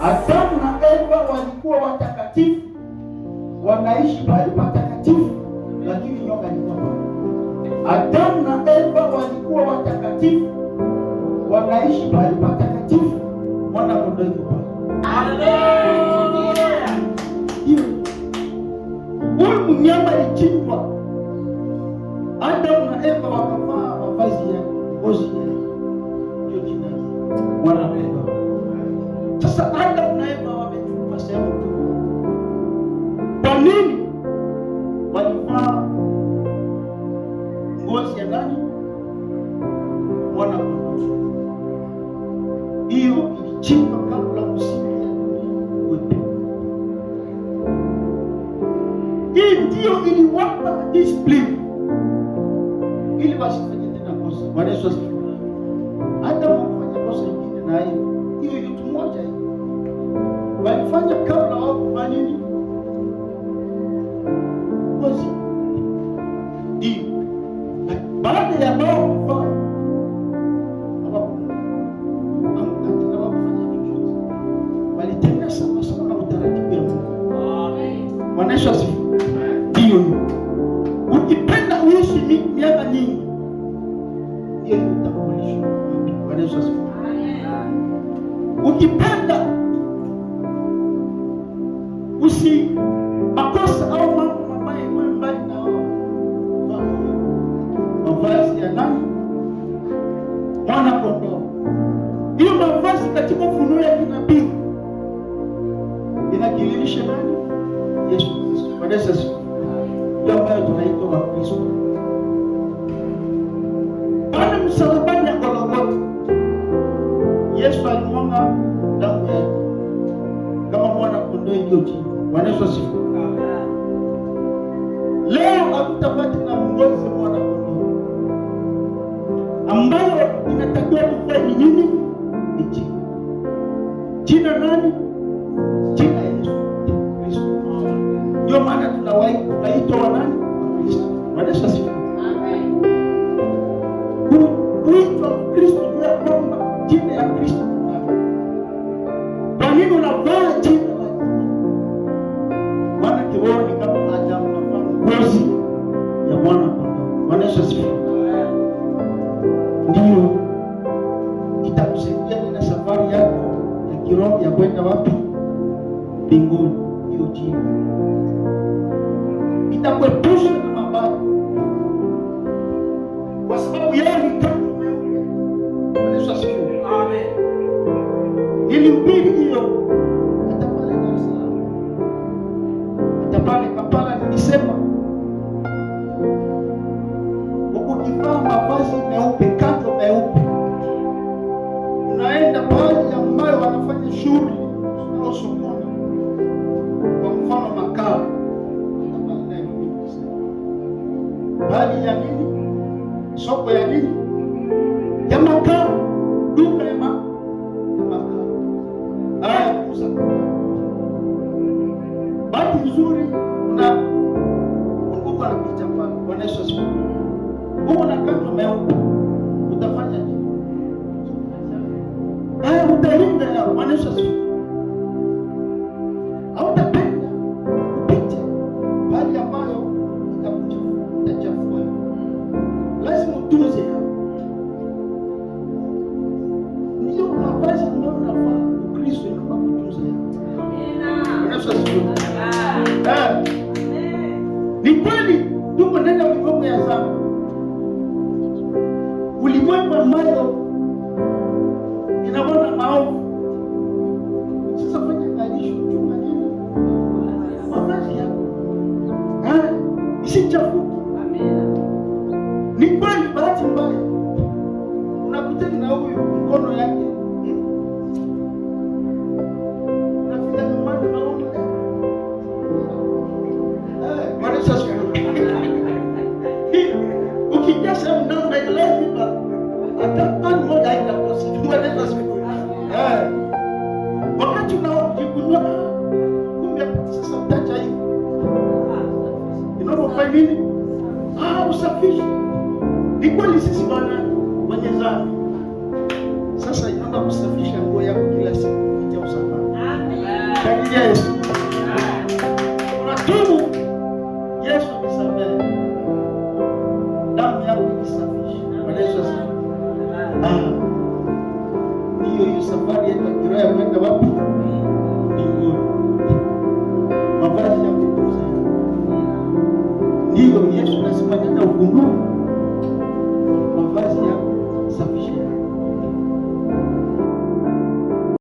Adamu na Eva walikuwa watakatifu, wanaishi mahali patakatifu, lakini nyoka alikuwa pale. Adamu na Eva walikuwa watakatifu, wanaishi mahali patakatifu, mwana kondoo yuko pale. Haleluya! Huyu mnyama alichinjwa. Adamu na Eva wakavaa mavazi ya ngozi ya mwana kondoo. Sasa Adamu na Eva wamechukua sehemu tu. Kwa nini walivaa ngozi ya nani? Mwana kondoo. Hiyo ilichinjwa kabla msingi ya dunia kuwepo. Hii ndio iliwapa discipline ili wasifanye tena kosa. Bwana Yesu asifiwe. Hata wakifanya kosa lingine na hiyo kitu moja hiyo walifanya kabla wao kufanya nini? Kosa. Ndio. Baada ya wao kufanya walitenda sama na utaratibu ya Mungu. Amen. Bwana Yesu asifiwe. Ndio. Ukipenda uishi miaka nyingi, ndio utakulisha. Bwana Yesu asifiwe. Ukipenda usi makosa au mambo mabaya yawe mbali na wao, mavazi ya nani? Mwana kondoo. Hiyo mavazi katika Ufunuo ya kinabii inakililisha nani? Yesu Kristo. Bwana Yesu asifiwe. Ndio ambayo tunaitwa Wakristo. Pale msalabani ya Golgotha, Yesu alimwaga damu yake kama mwana kondoo iliyochinjwa. Bwana Yesu asifiwe. Leo hatutapata na ngozi ya mwana kondoo ambayo inatakiwa tuvae ni nini? Ni jina. Jina nani? Jina Yesu Kristo. Ndio maana tunaitwa wa nani? Wakristo. Bwana Yesu asifiwe. Amen. Kuitwa Kristo ni kwamba jina ya Kristo. Kwa nini unavaa jina la Bwana? Kiwoni kama Adamu unavaa ngozi ya mwana kondoo. Bwana Yesu asifiwe. Ndio itakusaidia na safari yako ya kiroho ya kwenda wapi? Mbinguni. Hiyo jina itakuepusha na mabaya, kwa sababu yeye ni kama mweupe. Bwana Yesu asifiwe. Amen. Nilihubiri hiyo hata pale Dar es Salaam, hata pale Kampala. Nilisema ukivaa mavazi meupe, kanzu meupe, unaenda pale ambayo wanafanya shughuli au sokoni, kwa mfano makao, bali ya nini? Soko ya nini? Ya makao, duka ya makao. Haya kuuza. Bahati nzuri Mungu anapita pale. Bwana Yesu asifiwe. Mungu na kanzu meupe, utafanya nini? Haya utalinda yao. Bwana Yesu asifiwe. Hautapenda upite bali ambayo itachafua. Lazima utunze yao. Ndio mavazi ndio unafaa. Kristo anafaa kutunza yao. Amina. Bwana Yesu asifiwe. Ni kweli tuko ndani ya ulimwengu ya dhambi. Ulimwengu ambao inaona maovu. Sasa fanya angalisho, chunga nini? Mavazi yako. Isichafuke. Amina. Ni kweli bahati mbaya unakutana na huyu mkono yake. Unafika nyumbani naona Bwana Yesu asifiwe. Ukijasa mnao na lazima hata mmoja haitakosa. Bwana Yesu asifiwe. Wakati unaojikundua kumbe sasa utacha hivi. Inapofanya nini? Usafishe. Ni kweli sisi Bwana wenye dhambi. Sasa inaanza kusafisha nguo yako kila siku kupitia usafi. kumrudia Yesu. Unatubu, Yesu nisamehe, damu yako inisafishe. Bwana Yesu asifiwe. Hiyo safari yetu kiroho ya kwenda wapi? Mbinguni. Mavazi ya kukuza. Ndiyo Yesu anasema nenda ugundue mavazi yako, safisha.